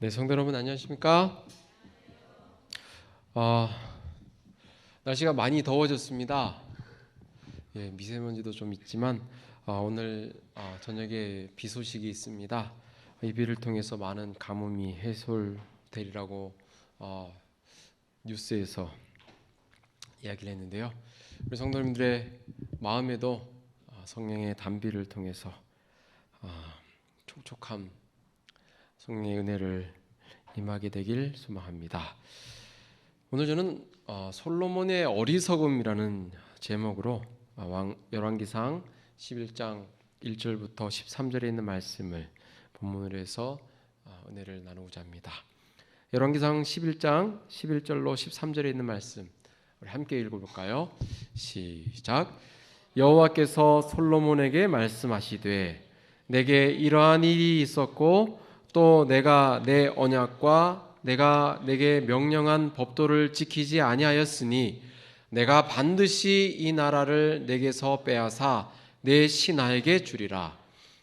네, 성도 여러분 안녕하십니까? 날씨가 많이 더워졌습니다. 미세먼지도 좀 있지만 오늘 저녁에 비 소식이 있습니다. 이 비를 통해서 많은 가뭄이 해소되리라고 뉴스에서 이야기를 했는데요. 우리 성도님들의 마음에도 성령의 단비를 통해서 촉촉함, 성령의 은혜를 임하게 되길 소망합니다. 오늘 저는 솔로몬의 어리석음이라는 제목으로 열왕기상 11장 1절부터 13절에 있는 말씀을 본문으로 해서 은혜를 나누고자 합니다. 열왕기상 11장 11절로 13절에 있는 말씀 우리 함께 읽어볼까요? 시작. 여호와께서 솔로몬에게 말씀하시되 내게 이러한 일이 있었고 또 내가 내 언약과 내가 내게 명령한 법도를 지키지 아니하였으니 내가 반드시 이 나라를 내게서 빼앗아 내 신하에게 주리라.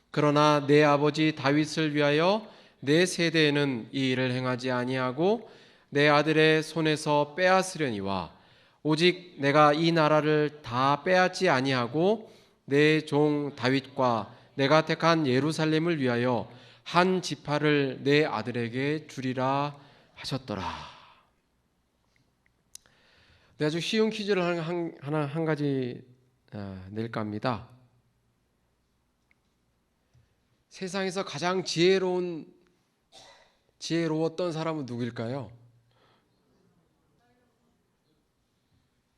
그러나 내 아버지 다윗을 위하여 내 세대에는 이 일을 행하지 아니하고 내 아들의 손에서 빼앗으려니와 오직 내가 이 나라를 다 빼앗지 아니하고 내 종 다윗과 내가 택한 예루살렘을 위하여 한 지파를 내 아들에게 주리라 하셨더라. 네, 아주 쉬운 퀴즈를 한 가지 낼까 합니다. 세상에서 가장 지혜로웠던 사람은 누구일까요?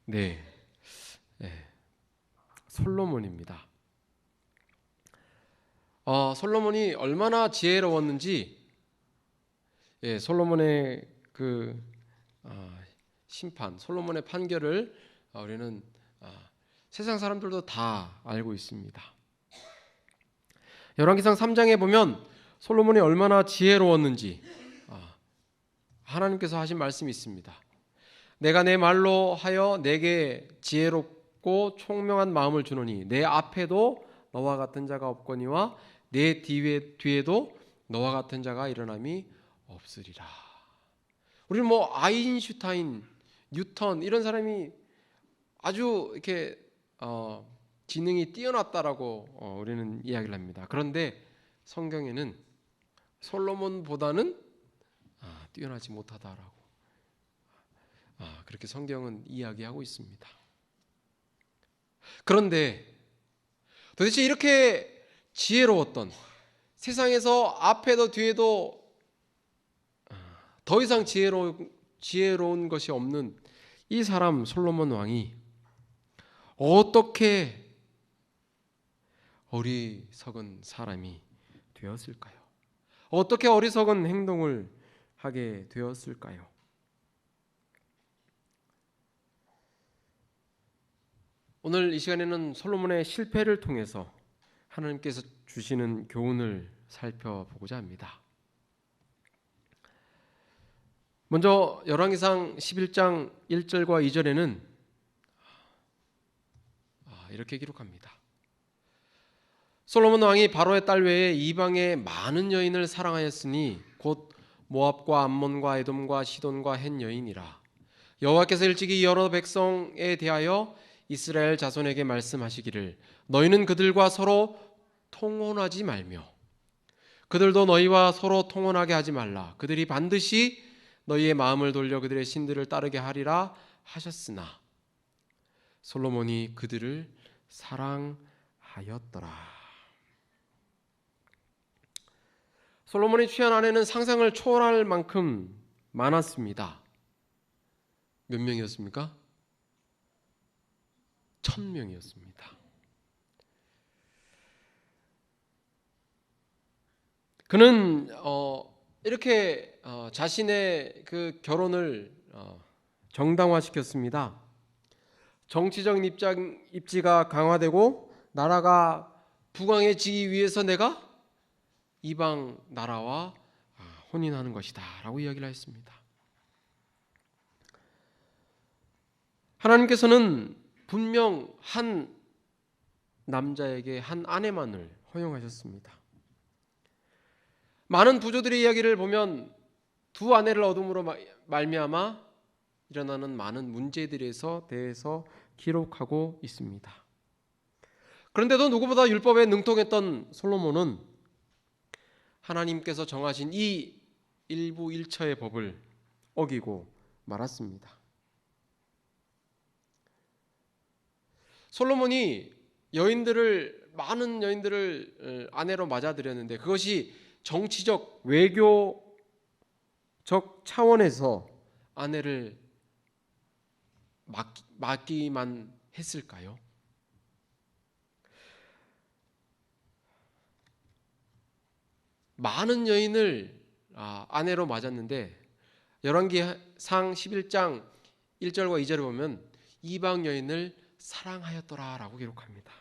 네, 솔로몬입니다. 솔로몬이 얼마나 지혜로웠는지 솔로몬의 심판, 솔로몬의 판결을 우리는 세상 사람들도 다 알고 있습니다. 열왕기상 3장에 보면 솔로몬이 얼마나 지혜로웠는지 하나님께서 하신 말씀이 있습니다. 내가 내 말로 하여 내게 지혜롭고 총명한 마음을 주노니 내 앞에도 너와 같은 자가 없거니와 내 뒤에도 너와 같은 자가 일어남이 없으리라. 우리는 아인슈타인, 뉴턴 이런 사람이 아주 이렇게 지능이 뛰어났다라고 우리는 이야기를 합니다. 그런데 성경에는 솔로몬보다는 뛰어나지 못하다라고 그렇게 성경은 이야기하고 있습니다. 그런데 도대체 이렇게 지혜로웠던, 세상에서 앞에도 뒤에도 더 이상 지혜로운 것이 없는 이 사람 솔로몬 왕이 어떻게 어리석은 사람이 되었을까요? 어떻게 어리석은 행동을 하게 되었을까요? 오늘 이 시간에는 솔로몬의 실패를 통해서 하나님께서 주시는 교훈을 살펴보고자 합니다. 먼저 열왕기상 11장 1절과 2절에는 이렇게 기록합니다. 솔로몬 왕이 바로의 딸 외에 이방의 많은 여인을 사랑하였으니 곧 모압과 암몬과 에돔과 시돈과 헷 여인이라. 여호와께서 일찍이 여러 백성에 대하여 이스라엘 자손에게 말씀하시기를 너희는 그들과 서로 통혼하지 말며 그들도 너희와 서로 통혼하게 하지 말라. 그들이 반드시 너희의 마음을 돌려 그들의 신들을 따르게 하리라 하셨으나 솔로몬이 그들을 사랑하였더라. 솔로몬이 취한 아내는 상상을 초월할 만큼 많았습니다. 몇 명이었습니까? 1000명이었습니다. 그는 이렇게 자신의 그 결혼을 정당화시켰습니다. 정치적 입지가 강화되고 나라가 부강해지기 위해서 내가 이방 나라와 혼인하는 것이다 라고 이야기를 했습니다. 하나님께서는 분명 한 남자에게 한 아내만을 허용하셨습니다. 많은 부조들의 이야기를 보면 두 아내를 얻음으로 말미암아 일어나는 많은 문제들에 대해서 기록하고 있습니다. 그런데도 누구보다 율법에 능통했던 솔로몬은 하나님께서 정하신 이 일부 일처의 법을 어기고 말았습니다. 솔로몬이 많은 여인들을 아내로 맞아들였는데 그것이 정치적 외교적 차원에서 아내를 맡기만 했을까요? 많은 여인을 아내로 맞았는데 열왕기상 11장 1절과 2절을 보면 이방 여인을 사랑하였더라라고 기록합니다.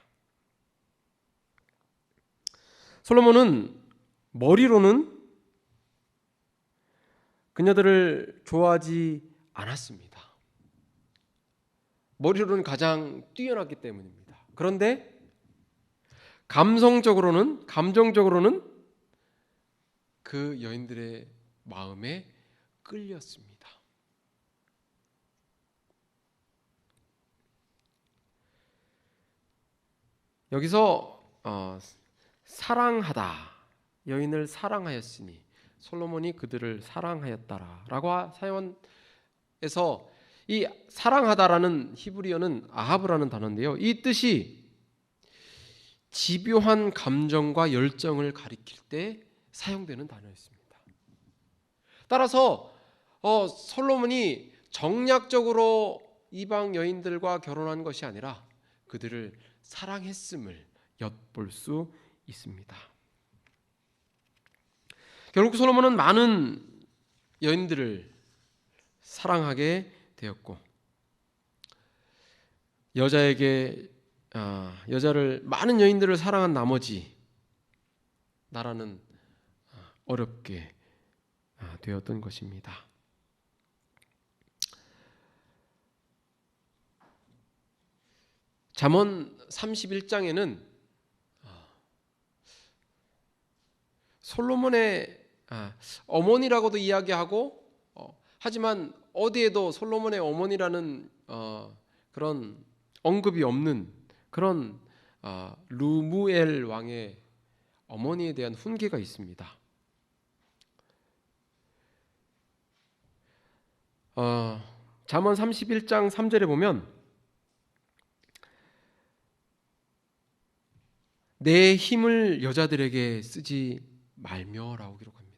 솔로몬은 머리로는 그녀들을 좋아하지 않았습니다. 머리로는 가장 뛰어났기 때문입니다. 그런데 감정적으로는 그 여인들의 마음에 끌렸습니다. 여기서 사랑하다, 여인을 사랑하였으니 솔로몬이 그들을 사랑하였다라고 사용해서 이 사랑하다라는 히브리어는 아하브라는 단어인데요. 이 뜻이 집요한 감정과 열정을 가리킬 때 사용되는 단어였습니다. 따라서 솔로몬이 정략적으로 이방 여인들과 결혼한 것이 아니라 그들을 사랑했음을 엿볼 수 있습니다. 결국 솔로몬은 많은 여인들을 사랑하게 되었고 여자를 많은 여인들을 사랑한 나머지 나라는 어렵게 되었던 것입니다. 잠언 31장에는 솔로몬의 어머니라고도 이야기하고 하지만 어디에도 솔로몬의 어머니라는 그런 언급이 없는 그런 르무엘 왕의 어머니에 대한 훈계가 있습니다. 잠언 31장 3절에 보면 내 힘을 여자들에게 쓰지 말며라고 기록합니다.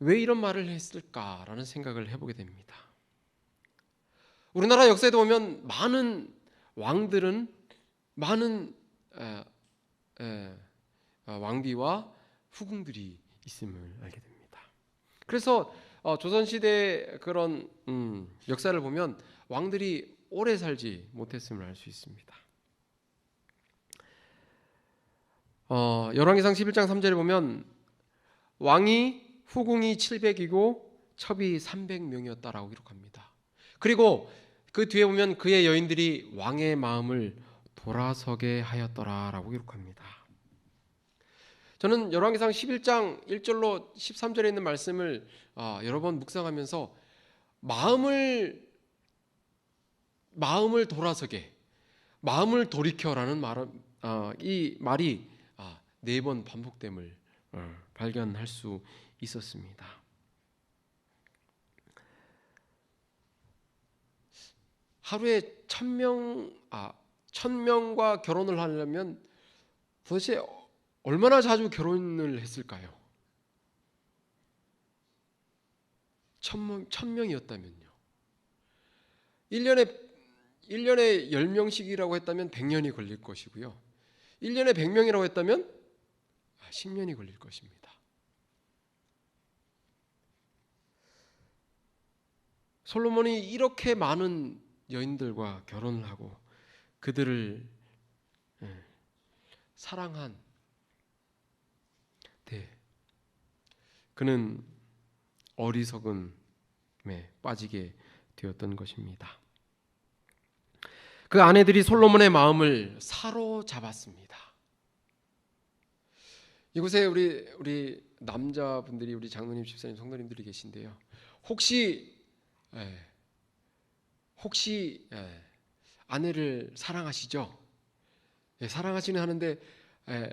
왜 이런 말을 했을까라는 생각을 해보게 됩니다. 우리나라 역사에도 보면 많은 왕들은 많은 왕비와 후궁들이 있음을 알게 됩니다. 그래서 조선시대 그런 역사를 보면 왕들이 오래 살지 못했음을 알 수 있습니다. 열왕기상 11장 3절에 보면 후궁이 700이고 첩이 300명이었다라고 기록합니다. 그리고 그 뒤에 보면 그의 여인들이 왕의 마음을 돌아서게 하였더라라고 기록합니다. 저는 열왕기상 11장 1절로 13절에 있는 말씀을 여러 번 묵상하면서 마음을 돌아서게, 마음을 돌이켜라는 이 말이 4번 반복됨을 발견할 수 있었습니다. 하루에 1000명과 결혼을 하려면 도대체 얼마나 자주 결혼을 했을까요? 1000명이었다면요. 1년에 10명씩이라고 했다면 100년이 걸릴 것이고요. 1년에 100명이라고 했다면 10년이 걸릴 것입니다. 솔로몬이 이렇게 많은 여인들과 결혼을 하고 그들을 사랑한 그는 어리석음에 빠지게 되었던 것입니다. 그 아내들이 솔로몬의 마음을 사로잡았습니다. 이곳에 우리 남자분들이 우리 장로님, 집사님, 성도님들이 계신데요. 혹시 예, 아내를 사랑하시죠? 예, 사랑하시는 하는데 예,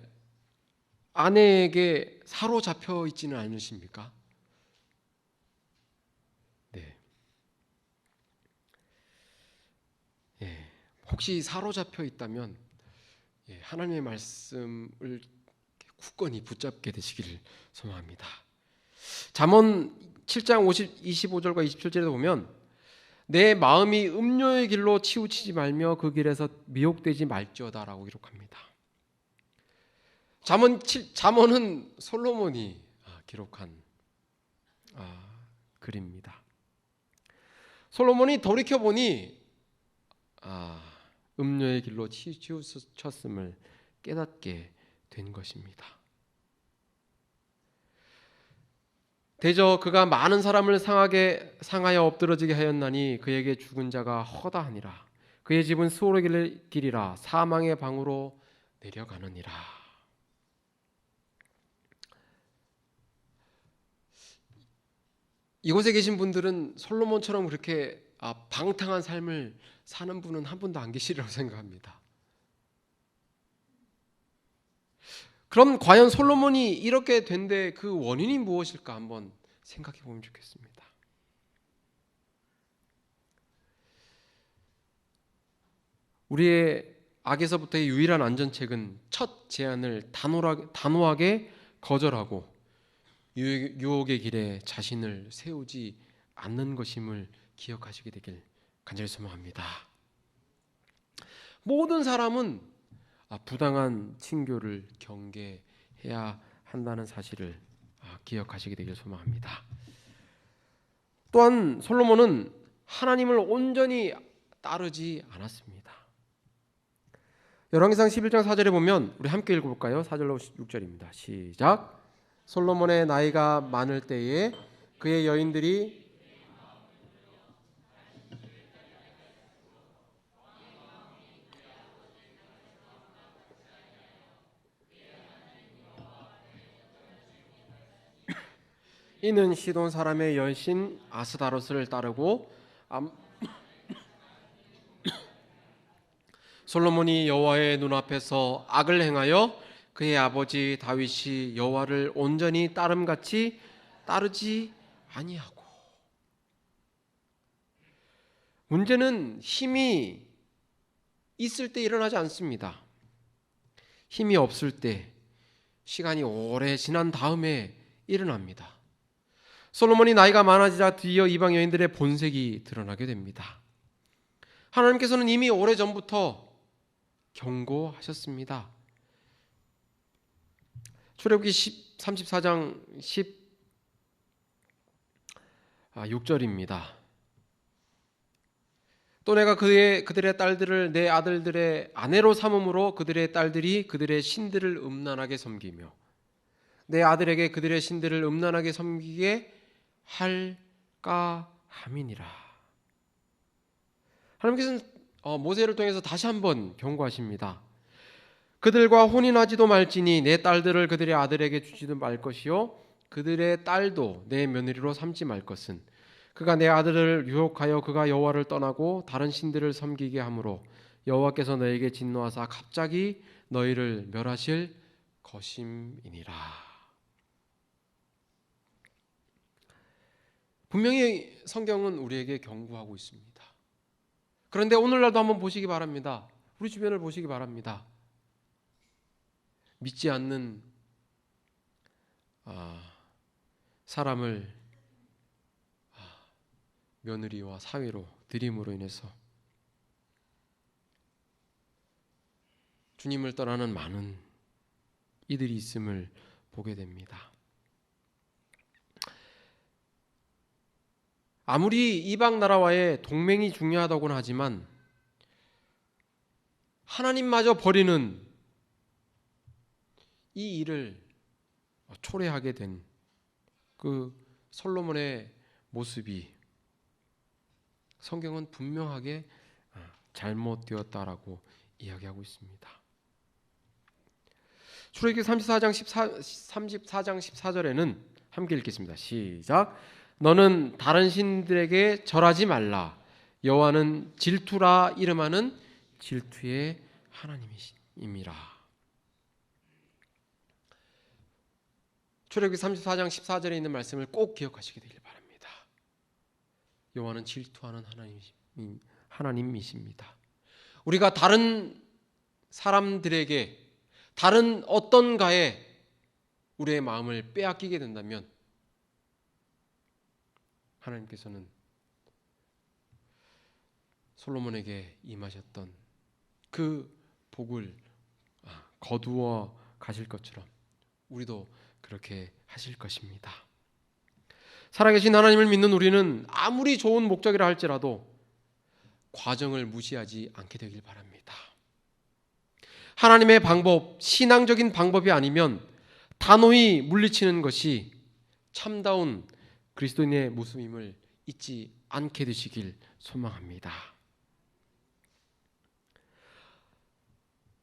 아내에게 사로잡혀 있지는 않으십니까? 네. 예, 혹시 사로잡혀 있다면 하나님의 말씀을 굳건히 붙잡게 되시기를 소망합니다. 잠언 7장 25절과 27절에 보면 내 마음이 음료의 길로 치우치지 말며 그 길에서 미혹되지 말지어다라고 기록합니다. 잠언은 솔로몬이 기록한 글입니다. 솔로몬이 돌이켜 보니 음료의 길로 치우쳤음을 깨닫게 된 것입니다. 대저 그가 많은 사람을 상하여 엎드러지게 하였나니 그에게 죽은 자가 허다하니라. 그의 집은 수월의 길이라 사망의 방으로 내려가느니라. 이곳에 계신 분들은 솔로몬처럼 그렇게 방탕한 삶을 사는 분은 한 분도 안 계시리라고 생각합니다. 그럼 과연 솔로몬이 이렇게 된데 그 원인이 무엇일까 한번 생각해 보면 좋겠습니다. 우리의 악에서부터의 유일한 안전책은 첫 제안을 단호하게 거절하고 유혹의 길에 자신을 세우지 않는 것임을 기억하시게 되길 간절히 소망합니다. 모든 사람은 부당한 친교를 경계해야 한다는 사실을 기억하시게 되길 소망합니다. 또한 솔로몬은 하나님을 온전히 따르지 않았습니다. 열왕기상 11장 4절에 보면 우리 함께 읽어볼까요? 4절로 6절입니다. 시작. 솔로몬의 나이가 많을 때에 그의 여인들이 이는 시돈 사람의 여신 아스다롯을 따르고 솔로몬이 여호와의 눈앞에서 악을 행하여 그의 아버지 다윗이 여호와를 온전히 따름같이 따르지 아니하고. 문제는 힘이 있을 때 일어나지 않습니다. 힘이 없을 때, 시간이 오래 지난 다음에 일어납니다. 솔로몬이 나이가 많아지자 드디어 이방 여인들의 본색이 드러나게 됩니다. 하나님께서는 이미 오래전부터 경고하셨습니다. 출애굽기 34장 16절입니다. 또 내가 그들의 딸들을 내 아들들의 아내로 삼음으로 그들의 딸들이 그들의 신들을 음란하게 섬기며 내 아들에게 그들의 신들을 음란하게 섬기게 할까 함이니라. 하나님께서는 모세를 통해서 다시 한번 경고하십니다. 그들과 혼인하지도 말지니 내 딸들을 그들의 아들에게 주지도 말 것이요 그들의 딸도 내 며느리로 삼지 말 것은 그가 내 아들을 유혹하여 그가 여호와를 떠나고 다른 신들을 섬기게 하므로 여호와께서 너에게 진노하사 갑자기 너희를 멸하실 것임이니라. 분명히 성경은 우리에게 경고하고 있습니다. 그런데 오늘날도 한번 보시기 바랍니다. 우리 주변을 보시기 바랍니다. 믿지 않는 사람을 며느리와 사위로 들임으로 인해서 주님을 떠나는 많은 이들이 있음을 보게 됩니다. 아무리 이방 나라와의 동맹이 중요하다고는 하지만 하나님마저 버리는 이 일을 초래하게 된 그 솔로몬의 모습이 성경은 분명하게 잘못되었다라고 이야기하고 있습니다. 출애굽기 34장 14절에는 함께 읽겠습니다. 시작. 너는 다른 신들에게 절하지 말라. 여호와는 질투라 이름하는 질투의 하나님이시니라. 출애굽기 34장 14절에 있는 말씀을 꼭 기억하시게 되길 바랍니다. 여호와는 질투하는 하나님이십니다. 우리가 다른 사람들에게 다른 어떤가에 우리의 마음을 빼앗기게 된다면 하나님께서는 솔로몬에게 임하셨던 그 복을 거두어 가실 것처럼 우리도 그렇게 하실 것입니다. 살아계신 하나님을 믿는 우리는 아무리 좋은 목적이라 할지라도 과정을 무시하지 않게 되길 바랍니다. 하나님의 방법, 신앙적인 방법이 아니면 단호히 물리치는 것이 참다운 그리스도인의 모습임을 잊지 않게 되시길 소망합니다.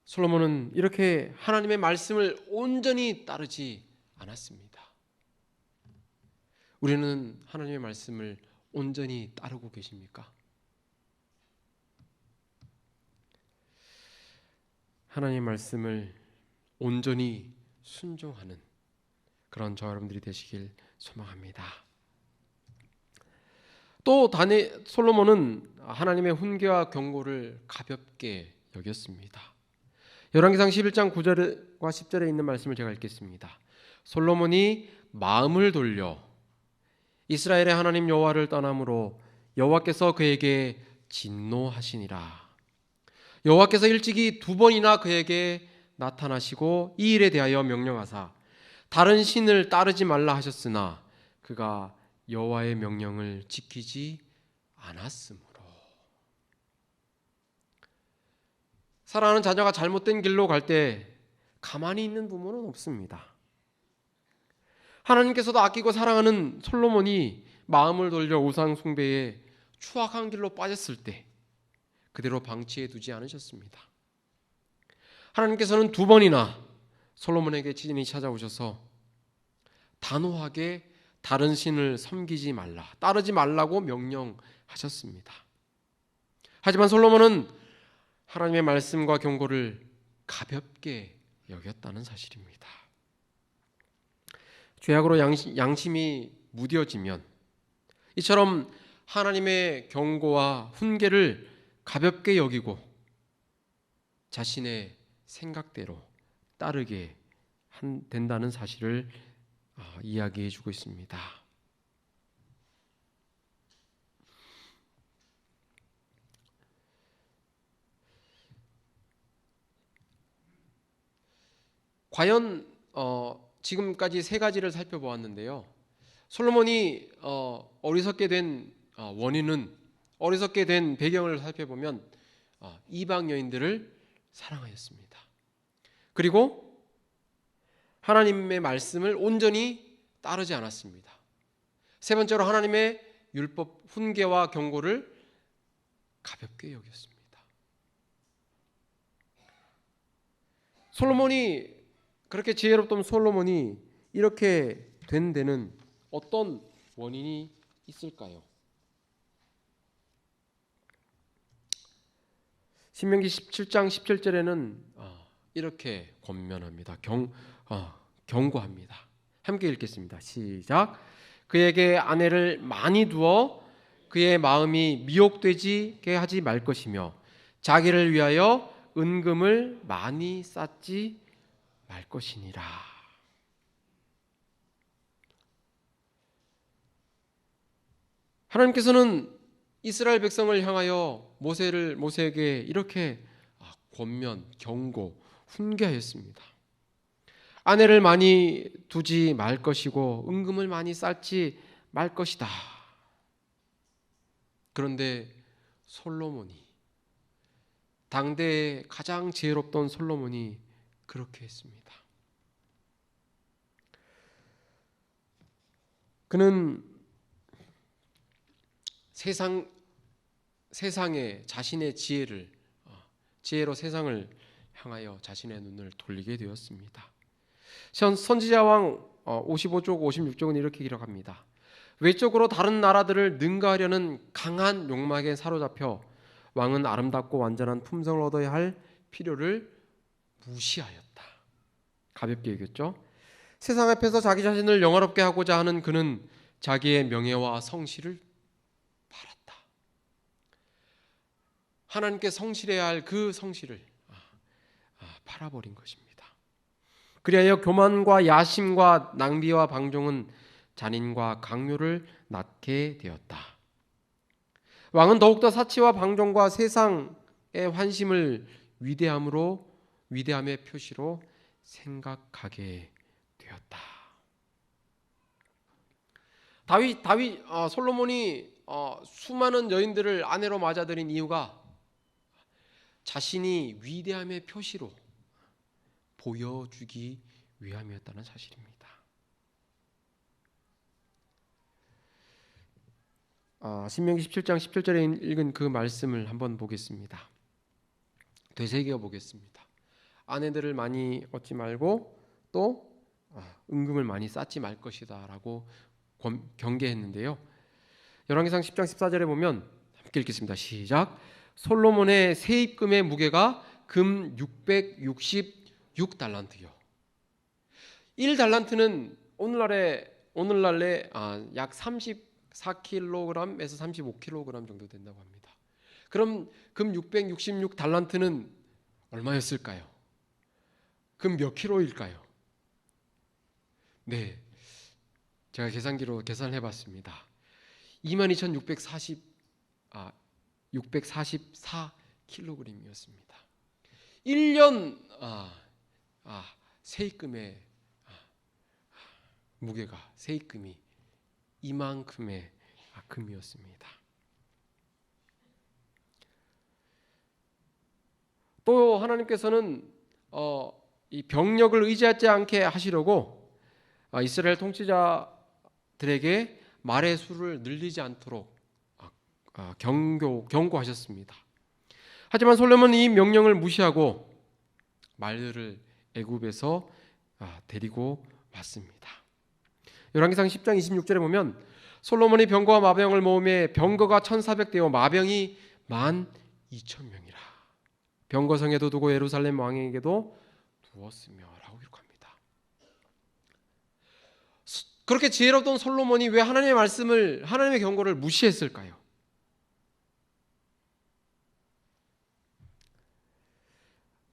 솔로몬은 이렇게 하나님의 말씀을 온전히 따르지 않았습니다. 우리는 하나님의 말씀을 온전히 따르고 계십니까? 하나님의 말씀을 온전히 순종하는 그런 저 여러분들이 되시길 소망합니다. 또 솔로몬은 하나님의 훈계와 경고를 가볍게 여겼습니다. 열왕기상 11장 9절과 10절에 있는 말씀을 제가 읽겠습니다. 솔로몬이 마음을 돌려 이스라엘의 하나님 여호와를 떠남으로 여호와께서 그에게 진노하시니라. 여호와께서 일찍이 2번이나 그에게 나타나시고 이 일에 대하여 명령하사 다른 신을 따르지 말라 하셨으나 그가 여호와의 명령을 지키지 않았으므로. 사랑하는 자녀가 잘못된 길로 갈 때 가만히 있는 부모는 없습니다. 하나님께서도 아끼고 사랑하는 솔로몬이 마음을 돌려 우상 숭배에 추악한 길로 빠졌을 때 그대로 방치해 두지 않으셨습니다. 하나님께서는 2번이나 솔로몬에게 지진이 찾아오셔서 단호하게 다른 신을 섬기지 말라, 따르지 말라고 명령하셨습니다. 하지만 솔로몬은 하나님의 말씀과 경고를 가볍게 여겼다는 사실입니다. 죄악으로 양심이 무뎌지면 이처럼 하나님의 경고와 훈계를 가볍게 여기고 자신의 생각대로 따르게 된다는 사실을 이야기해 주고 있습니다. 과연 지금까지 3가지를 살펴보았는데요. 솔로몬이 어리석게 된 원인은, 어리석게 된 배경을 살펴보면 이방 여인들을 사랑하였습니다. 그리고 하나님의 말씀을 온전히 따르지 않았습니다. 3번째로 하나님의 율법 훈계와 경고를 가볍게 여겼습니다. 솔로몬이 그렇게 지혜롭던 솔로몬이 이렇게 된 데는 어떤 원인이 있을까요? 신명기 17장 17절에는 이렇게 권면합니다. 경고합니다. 함께 읽겠습니다. 시작. 그에게 아내를 많이 두어 그의 마음이 미혹되지게 하지 말 것이며 자기를 위하여 은금을 많이 쌓지 말 것이니라. 하나님께서는 이스라엘 백성을 향하여 모세에게 이렇게 권면, 경고, 훈계하였습니다. 아내를 많이 두지 말 것이고 은금을 많이 쌓지 말 것이다. 그런데 솔로몬이, 당대의 가장 지혜롭던 솔로몬이 그렇게 했습니다. 그는 세상에 자신의 지혜로 세상을 향하여 자신의 눈을 돌리게 되었습니다. 선지자 왕 55쪽 56쪽은 이렇게 기록합니다. 외적으로 다른 나라들을 능가하려는 강한 욕망에 사로잡혀 왕은 아름답고 완전한 품성을 얻어야 할 필요를 무시하였다. 가볍게 얘기했죠. 세상 앞에서 자기 자신을 영화롭게 하고자 하는 그는 자기의 명예와 성실을 팔았다. 하나님께 성실해야 할 그 성실을 팔아버린 것입니다. 그리하여 교만과 야심과 낭비와 방종은 잔인과 강요를 낳게 되었다. 왕은 더욱더 사치와 방종과 세상의 환심을 위대함의 표시로 생각하게 되었다. 솔로몬이 수많은 여인들을 아내로 맞아들인 이유가 자신이 위대함의 표시로 보여주기 위함이었다는 사실입니다. 신명기 17장 17절에 읽은 그 말씀을 한번 보겠습니다. 되새겨 보겠습니다. 아내들을 많이 얻지 말고 또 은금을 많이 쌓지 말 것이다 라고 경계했는데요. 열왕기상 10장 14절에 보면 함께 읽겠습니다. 시작. 솔로몬의 세입금의 무게가 금 666달란트요. 1달란트는 오늘날에 약 34kg에서 35kg 정도 된다고 합니다. 그럼 금 666달란트는 얼마였을까요? 금 몇 킬로일까요? 네, 제가 계산기로 계산을 해봤습니다. 22,644kg이었습니다. 1년 세입금의 무게가 세입금이 이만큼의 금이었습니다. 또 하나님께서는 이 병력을 의지하지 않게 하시려고 이스라엘 통치자들에게 말의 수를 늘리지 않도록 경고하셨습니다. 하지만 솔로몬은 이 명령을 무시하고 말들을 애굽에서 데리고 왔습니다. 열왕기상 10장 26절에 보면 솔로몬이 병거와 마병을 모음에 병거가 1,400대요 마병이 12,000명이라 병거성에도 두고 예루살렘 왕에게도 두었으며 라고 기록합니다. 그렇게 지혜롭던 솔로몬이 왜 하나님의 경고를 무시했을까요?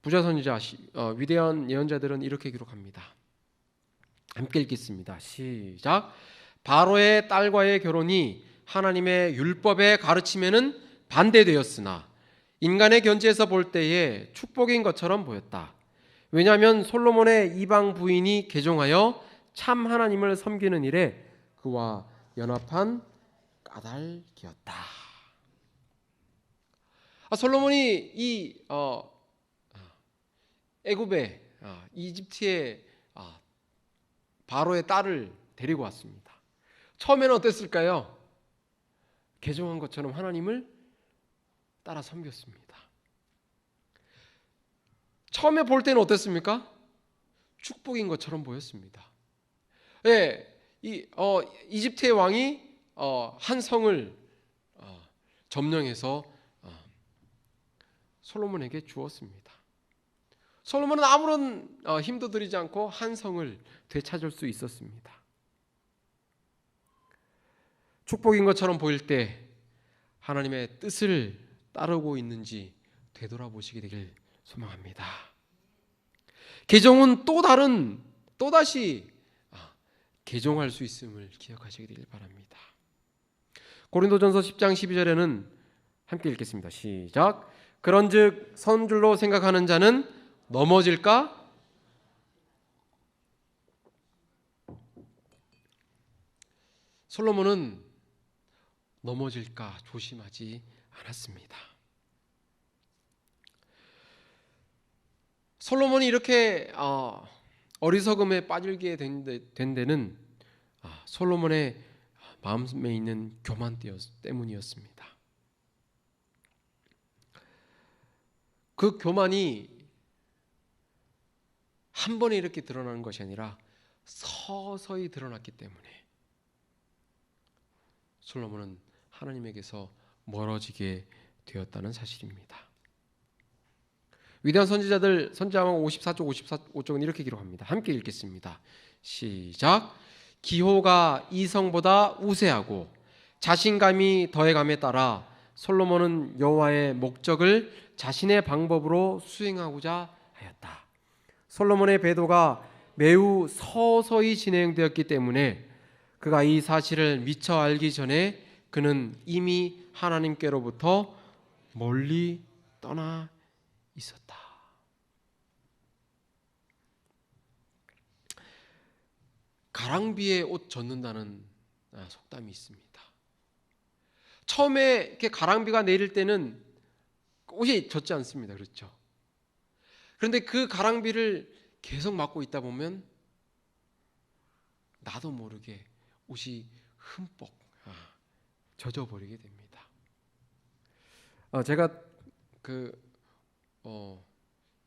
부자 선지자 위대한 예언자들은 이렇게 기록합니다. 함께 읽겠습니다. 시작. 바로의 딸과의 결혼이 하나님의 율법의 가르침에는 반대되었으나 인간의 견지에서 볼 때에 축복인 것처럼 보였다. 왜냐하면 솔로몬의 이방 부인이 개종하여 참 하나님을 섬기는 일에 그와 연합한 까닭이었다. 솔로몬이 이 애굽에 이집트의 바로의 딸을 데리고 왔습니다. 처음에는 어땠을까요? 개종한 것처럼 하나님을 따라 섬겼습니다. 처음에 볼 때는 어땠습니까? 축복인 것처럼 보였습니다. 이집트의 왕이 한 성을 점령해서 솔로몬에게 주었습니다. 솔로몬은 아무런 힘도 들이지 않고 한 성을 되찾을 수 있었습니다. 축복인 것처럼 보일 때 하나님의 뜻을 따르고 있는지 되돌아보시게 되길 소망합니다. 개종은 또다시 개종할 수 있음을 기억하시게 되길 바랍니다. 고린도전서 10장 12절에는 함께 읽겠습니다. 시작. 그런즉 선줄로 생각하는 자는 넘어질까? 솔로몬은 넘어질까 조심하지 않았습니다. 솔로몬이 이렇게 어리석음에 빠지게 된 데는 솔로몬의 마음에 있는 교만 때문이었습니다. 그 교만이 한 번에 이렇게 드러나는 것이 아니라 서서히 드러났기 때문에 솔로몬은 하나님에게서 멀어지게 되었다는 사실입니다. 위대한 선지자들 선지자왕 54쪽 55쪽은 이렇게 기록합니다. 함께 읽겠습니다. 시작. 기호가 이성보다 우세하고 자신감이 더해감에 따라 솔로몬은 여호와의 목적을 자신의 방법으로 수행하고자 하였다. 솔로몬의 배도가 매우 서서히 진행되었기 때문에 그가 이 사실을 미처 알기 전에 그는 이미 하나님께로부터 멀리 떠나 있었다. 가랑비에 옷 젖는다는 속담이 있습니다. 처음에 이렇게 가랑비가 내릴 때는 옷이 젖지 않습니다. 그렇죠? 그런데 그 가랑비를 계속 맞고 있다 보면 나도 모르게 옷이 흠뻑 젖어버리게 됩니다. 제가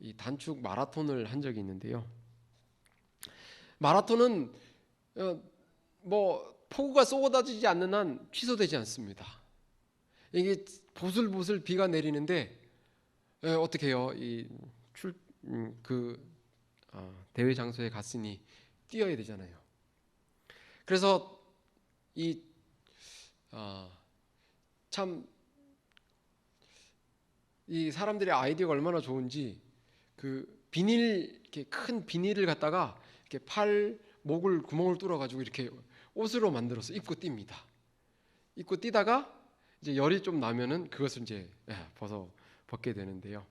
이 단축 마라톤을 한 적이 있는데요. 마라톤은 폭우가 쏟아지지 않는 한 취소되지 않습니다. 이게 보슬보슬 비가 내리는데 어떻게 해요? 대회 장소에 갔으니 뛰어야 되잖아요. 그래서 이 사람들의 아이디어가 얼마나 좋은지 이렇게 큰 비닐을 갖다가 이렇게 목을 구멍을 뚫어가지고 이렇게 옷으로 만들어서 입고 뜁니다. 입고 뛰다가 이제 열이 좀 나면은 그것을 이제 벗게 되는데요.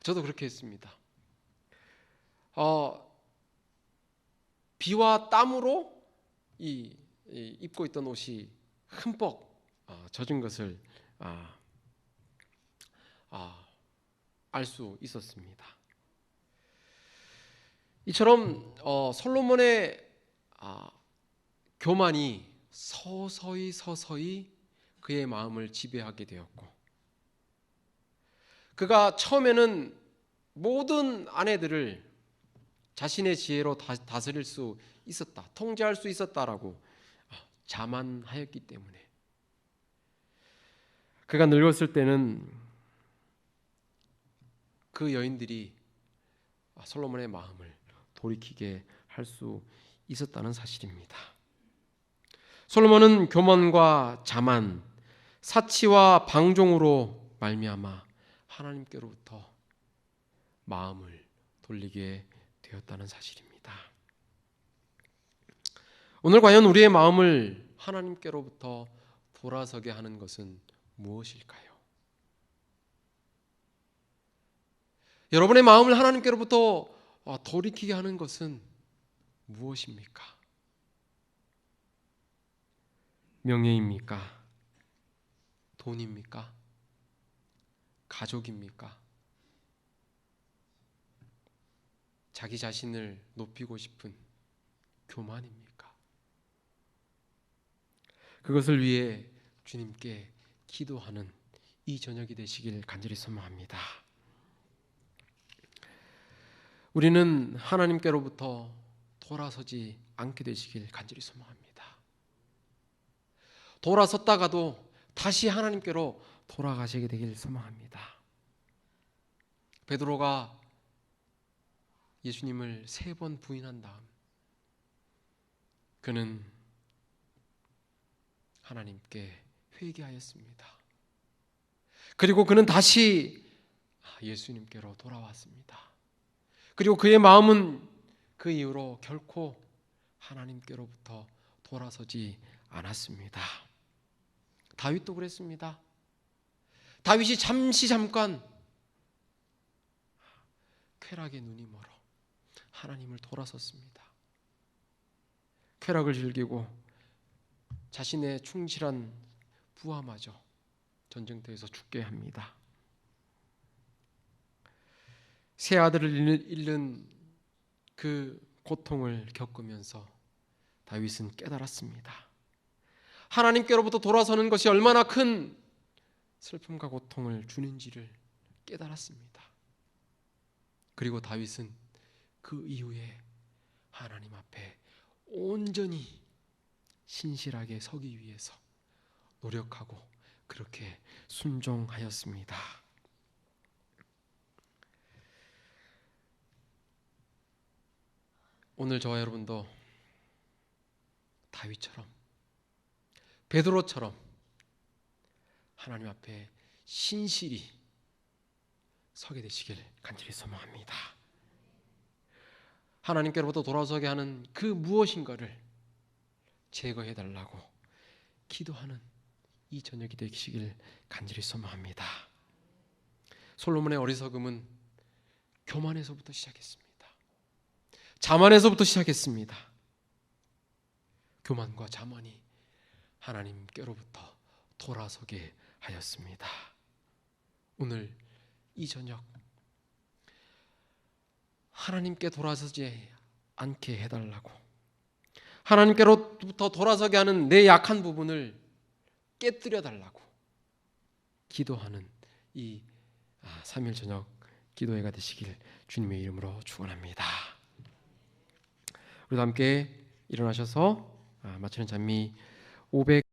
저도 그렇게 했습니다. 비와 땀으로 입고 있던 옷이 흠뻑 젖은 것을 알 수 있었습니다. 이처럼 솔로몬의 교만이 서서히 그의 마음을 지배하게 되었고, 그가 처음에는 모든 아내들을 자신의 지혜로 다스릴 수 있었다, 통제할 수 있었다라고 자만하였기 때문에 그가 늙었을 때는 그 여인들이 솔로몬의 마음을 돌이키게 할 수 있었다는 사실입니다. 솔로몬은 교만과 자만, 사치와 방종으로 말미암아 하나님께로부터 마음을 돌리게 되었다는 사실입니다. 오늘 과연 우리의 마음을 하나님께로부터 돌아서게 하는 것은 무엇일까요? 여러분의 마음을 하나님께로부터 돌이키게 하는 것은 무엇입니까? 명예입니까? 돈입니까? 가족입니까? 자기 자신을 높이고 싶은 교만입니까? 그것을 위해 주님께 기도하는 이 저녁이 되시길 간절히 소망합니다. 우리는 하나님께로부터 돌아서지 않게 되시길 간절히 소망합니다. 돌아섰다가도 다시 하나님께로 돌아가시게 되길 소망합니다. 베드로가 예수님을 3번 부인한 다음 그는 하나님께 회개하였습니다. 그리고 그는 다시 예수님께로 돌아왔습니다. 그리고 그의 마음은 그 이후로 결코 하나님께로부터 돌아서지 않았습니다. 다윗도 그랬습니다. 다윗이 잠깐 쾌락의 눈이 멀어 하나님을 돌아섰습니다. 쾌락을 즐기고 자신의 충실한 부하마저 전쟁터에서 죽게 합니다. 세 아들을 잃는 그 고통을 겪으면서 다윗은 깨달았습니다. 하나님께로부터 돌아서는 것이 얼마나 큰 슬픔과 고통을 주는지를 깨달았습니다. 그리고 다윗은 그 이후에 하나님 앞에 온전히 신실하게 서기 위해서 노력하고 그렇게 순종하였습니다. 오늘 저와 여러분도 다윗처럼 베드로처럼 하나님 앞에 신실히 서게 되시길 간절히 소망합니다. 하나님께로부터 돌아서게 하는 그 무엇인가를 제거해 달라고 기도하는 이 저녁이 되시길 간절히 소망합니다. 솔로몬의 어리석음은 교만에서부터 시작했습니다. 자만에서부터 시작했습니다. 교만과 자만이 하나님께로부터 돌아서게 하였습니다. 오늘 이 저녁 하나님께 돌아서지 않게 해달라고, 하나님께로부터 돌아서게 하는 내 약한 부분을 깨뜨려 달라고 기도하는 이 3일 저녁 기도회가 되시길 주님의 이름으로 축원합니다. 우리도 함께 일어나셔서 마치는 찬미 500